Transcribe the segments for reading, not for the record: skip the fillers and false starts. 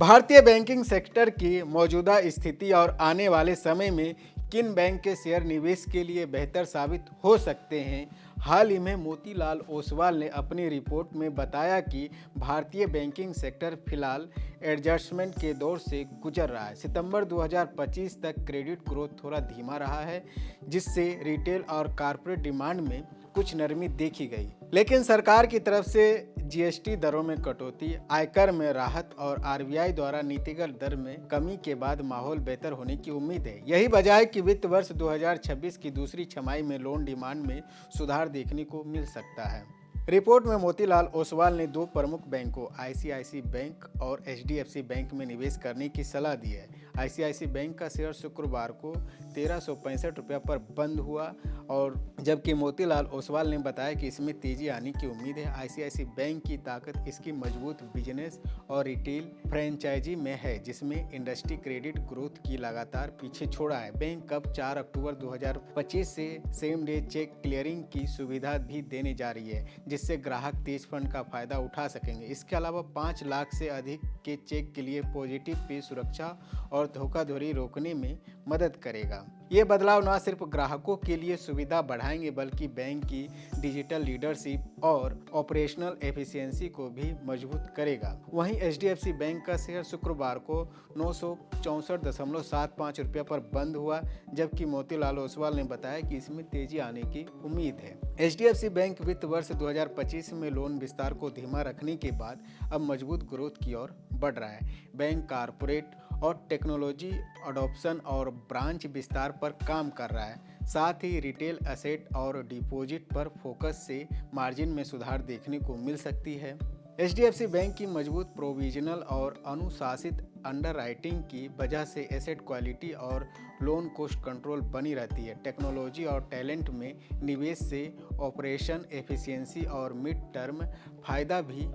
भारतीय banking sector की मौजूदा स्थिति और आने वाले समय में किन बैंक के शेयर निवेश के लिए बेहतर साबित हो सकते हैं। हाल ही में मोतीलाल ओसवाल ने अपनी रिपोर्ट में बताया कि भारतीय बैंकिंग सेक्टर फिलहाल एडजस्टमेंट के दौर से गुजर रहा है। सितंबर 2025 तक क्रेडिट ग्रोथ थोड़ा धीमा रहा है, जिससे रिटेल और कॉर्पोरेट डिमांड में कुछ नरमी देखी गई। लेकिन सरकार की तरफ से जीएसटी दरों में कटौती, आयकर में राहत और आरबीआई द्वारा नीतिगत दर में कमी के बाद माहौल बेहतर होने की उम्मीद है। यही वजह है कि वित्त वर्ष 2026 की दूसरी छमाही में लोन डिमांड में सुधार देखने को मिल सकता है। रिपोर्ट में मोतीलाल ओसवाल ने दो प्रमुख बैंकों आईसीआईसीआई बैंक और एचडीएफसी बैंक में निवेश करने की सलाह दी है। आईसीआईसीआई बैंक का शेयर शुक्रवार को 1365 रुपये पर बंद हुआ और जबकि मोतीलाल ओसवाल ने बताया कि इसमें तेजी आने की उम्मीद है। आईसीआईसीआई बैंक की ताकत इसकी मजबूत बिजनेस और रिटेल फ्रेंचाइजी में है, जिसमें इंडस्ट्री क्रेडिट ग्रोथ की लगातार पीछे छोड़ा है। बैंक अब 4 अक्टूबर 2025 से सेम डे चेक क्लियरिंग की सुविधा भी देने जा रही है, जिससे ग्राहक तेज फंड का फायदा उठा सकेंगे। इसके अलावा 5 लाख से अधिक के चेक के लिए पॉजिटिव पे सुरक्षा और धोखाधड़ी रोकने में मदद करेगा। ये बदलाव न सिर्फ ग्राहकों के लिए सुविधा बढ़ाएंगे, बल्कि बैंक की डिजिटल लीडरशिप और ऑपरेशनल एफिशिएंसी को भी मजबूत करेगा। वहीं एचडीएफसी बैंक का शेयर शुक्रवार को 964.75 रुपये पर बंद हुआ, जबकि मोतीलाल ओसवाल ने बताया कि इसमें तेजी आने की उम्मीद है। एचडीएफसी बैंक वित्त वर्ष 2025 में लोन विस्तार को धीमा रखने के बाद अब मजबूत ग्रोथ की ओर बढ़ रहा है। बैंक कॉर्पोरेट और टेक्नोलॉजी अडॉप्शन और ब्रांच विस्तार पर काम कर रहा है। साथ ही रिटेल एसेट और डिपॉजिट पर फोकस से मार्जिन में सुधार देखने को मिल सकती है। एचडीएफसी बैंक की मजबूत प्रोविजनल और अनुशासित अंडरराइटिंग की वजह से एसेट क्वालिटी और लोन कॉस्ट कंट्रोल बनी रहती है। टेक्नोलॉजी और टैलेंट में निवेश से ऑपरेशन एफिशिएंसी और मिड टर्म फायदा भी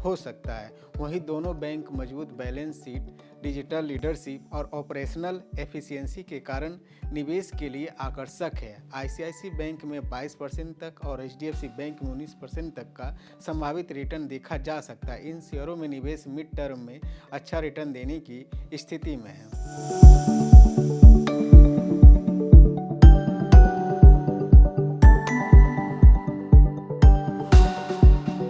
हो सकता है। वहीं दोनों बैंक मजबूत बैलेंस शीट, डिजिटल लीडरशिप और ऑपरेशनल एफिशिएंसी के कारण निवेश के लिए आकर्षक है। आईसीआईसीआई बैंक में 22% तक और एचडीएफसी बैंक में 19% तक का संभावित रिटर्न देखा जा सकता है। इन शेयरों में निवेश मिड टर्म में अच्छा रिटर्न देने की स्थिति में है।